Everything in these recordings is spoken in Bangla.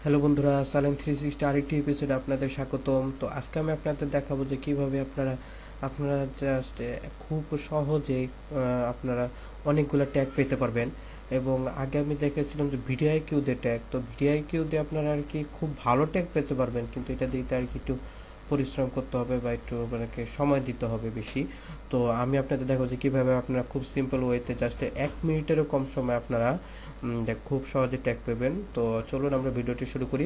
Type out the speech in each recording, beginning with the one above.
হ্যালো বন্ধুরা, সালেম 360 আরেকটি এপিসোডে আপনাদের স্বাগতম। তো আজকে আমি আপনাদের দেখাবো যে কিভাবে আপনারা জাস্ট খুব সহজে আপনারা অনেকগুলো ট্যাগ পেতে পারবেন। এবং আগে আমি দেখেছিলাম যে ভিডিআইকিউ দিয়ে ট্যাগ, তো ভিডিআইকিউ দিয়ে আপনারা আর কি খুব ভালো ট্যাগ পেতে পারবেন, কিন্তু এটা দিতে আর কি একটু পরিশ্রম করতে হবে বা একটু মানে সময় দিতে হবে বেশি। তো আমি আপনাদের দেখাবো যে কিভাবে আপনারা খুব সিম্পল ওয়েতে জাস্ট 1 মিনিটেরও কম সময় আপনারা খুব সহজে ট্যাগ পাবেন। তো চলুন আমরা ভিডিওটি শুরু করি।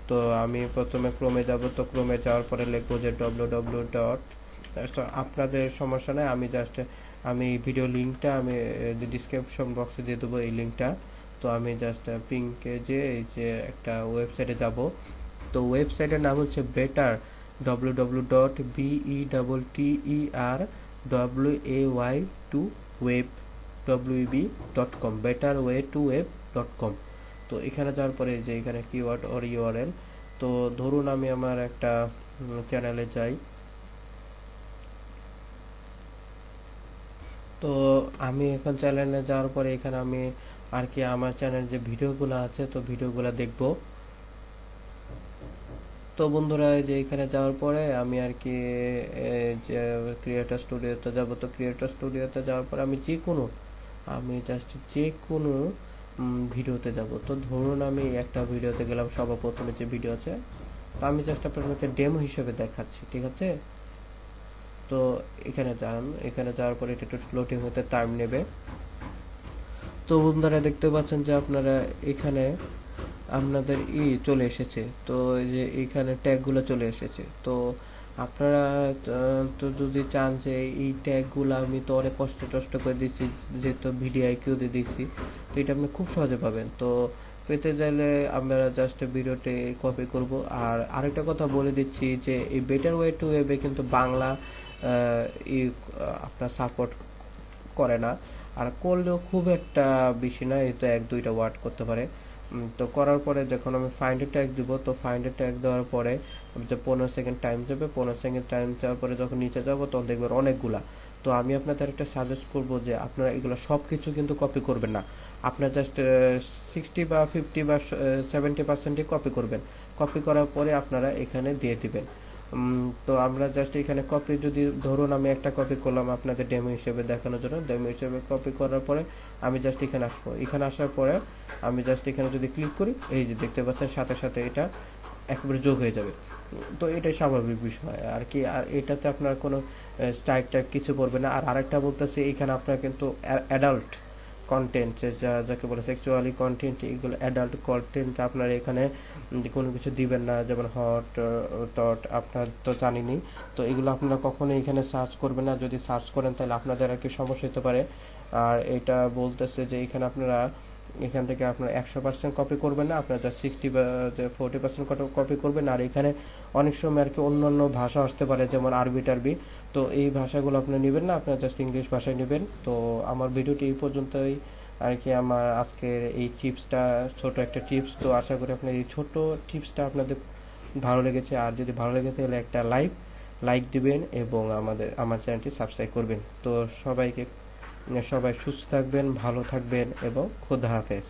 তো আমি প্রথমে ক্রোমে যাব, তো ক্রোমে যাওয়ার পরে লিখবো যে www ডট, আপনাদের সমস্যা নেই, আমি ভিডিও লিঙ্কটা আমি ডিসক্রিপশন বক্সে দিয়ে দেবো এই লিঙ্কটা। তো আমি জাস্ট পিঙ্কে যে এই যে একটা ওয়েবসাইটে যাব। তো ওয়েবসাইটের নাম হচ্ছে বেটার, www.better.way2web.com, betterway2web.com। তো এখানে যাওয়ার পরে যে এখানে কিওয়ার্ড অর ইউআরএল, তো ধরুন আমি আমার একটা চ্যানেলে যাই। তো আমি এখন চ্যানেলে যাওয়ার পরে এখানে আমি আর কি আমার চ্যানেল যে ভিডিওগুলো আছে তো ভিডিওগুলো দেখব। তো বন্ধুরা, এই যে এখানে যাওয়ার পরে আমি আর কি যে ক্রিয়েটর স্টুডিওতে যাব। তো ক্রিয়েটর স্টুডিওতে যাওয়ার পরে আমি জাস্ট যে কোনো ভিডিওতে যাব। তো ধরুন আমি একটা ভিডিওতে গেলাম, সর্বপ্রথমে যে ভিডিও আছে, তো আমি জাস্ট আপনাদের ডেমো হিসেবে দেখাচ্ছি, ঠিক আছে? তো এখানে যাওয়ার পরে এটা একটু লোডিং হতে টাইম নেবে। তো বন্ধুরা দেখতে পাচ্ছেন যে আপনারা এখানে আপনাদের চলে এসেছে। তো এই যে এখানে ট্যাগগুলো চলে এসেছে। তো আপনারা তো যদি চান যে এই ট্যাগগুলো আমি তো অনেক কষ্ট টষ্ট করে দিচ্ছি, যেহেতু ভিডিআইকিউ দিয়ে দিচ্ছি, তো এটা আপনি খুব সহজে পাবেন। তো পেতে চাইলে আমরা জাস্ট ভিডিওতে কপি করব। আর আরেকটা কথা বলে দিচ্ছি যে এই বেটার ওয়ে টু ওয়েবে কিন্তু বাংলা আপনার সাপোর্ট করে না, আর করলেও খুব একটা বেশি না, এই তো 1-2টা ওয়ার্ড করতে পারে। তো করার পরে যখন আমি ফাইন্ড এ ট্যাগ দিব, তো ফাইন্ড এ ট্যাগ দেওয়ার পরে যে 15 সেকেন্ড টাইম যাবে, 15 সেকেন্ড টাইম যাওয়ার পরে যখন নিচে যাব তখন দেখবেন অনেকগুলা। তো আমি আপনাদের একটা সাজেস্ট করব যে আপনারা এগুলো সব কিছু কিন্তু কপি করবেন না, আপনার জাস্ট 60 বা 50 বা 70% কপি করবেন। কপি করার পরে আপনারা এখানে দিয়ে দিবেন। তো আমরা জাস্ট এখানে কপি, যদি ধরুন আমি একটা কপি করলাম আপনাদের ডেমো হিসেবে দেখানোর জন্য, ডেমো হিসেবে কপি করার পরে আমি জাস্ট এখানে আসবো। এখানে আসার পরে আমি জাস্ট এখানে যদি ক্লিক করি, এই যে দেখতে পাচ্ছেন সাথে সাথে এটা একেবারে যোগ হয়ে যাবে। তো এটাই স্বাভাবিক বিষয় আর কি। আর এটাতে আপনার কোনো স্ট্রাইক টাইক কিছু পড়বে না। আর আরেকটা বলতেছি, এখানে আপনার কিন্তু অ্যাডাল্ট কন্টেন্ট, যাকে বলে সেক্সুয়ালি কন্টেন্ট, এগুলো অ্যাডাল্ট কন্টেন্ট আপনার এখানে কোনো কিছু দিবেন না, যেমন হট টট, আপনার তো জানিনি। তো এগুলো আপনারা কখনো এখানে সার্চ করবেন না, যদি সার্চ করেন তাহলে আপনাদের আর কি সমস্যা হতে পারে। আর এটা বলতেছে যে এখান থেকে আপনার 100% কপি করবেন না, আপনার যা 60 বা 40% কপি করবেন। আর এখানে অনেক সময় আর কি অন্যান্য ভাষা আসতে পারে, যেমন আরবি টারবি, তো এই ভাষাগুলো আপনি নেবেন না, আপনার জাস্ট ইংলিশ ভাষায় নেবেন। তো আমার ভিডিওটি এই পর্যন্তই আর কি। আমার আজকের এই টিপসটা ছোট একটা টিপস, তো আশা করি আপনার এই ছোট টিপসটা আপনাদের ভালো লেগেছে। আর যদি ভালো লেগে তাহলে একটা লাইক দিবেন এবং আমার চ্যানেলটি সাবস্ক্রাইব করবেন। তো সবাই সুস্থ থাকবেন, ভালো থাকবেন এবং খোদা হাফেজ।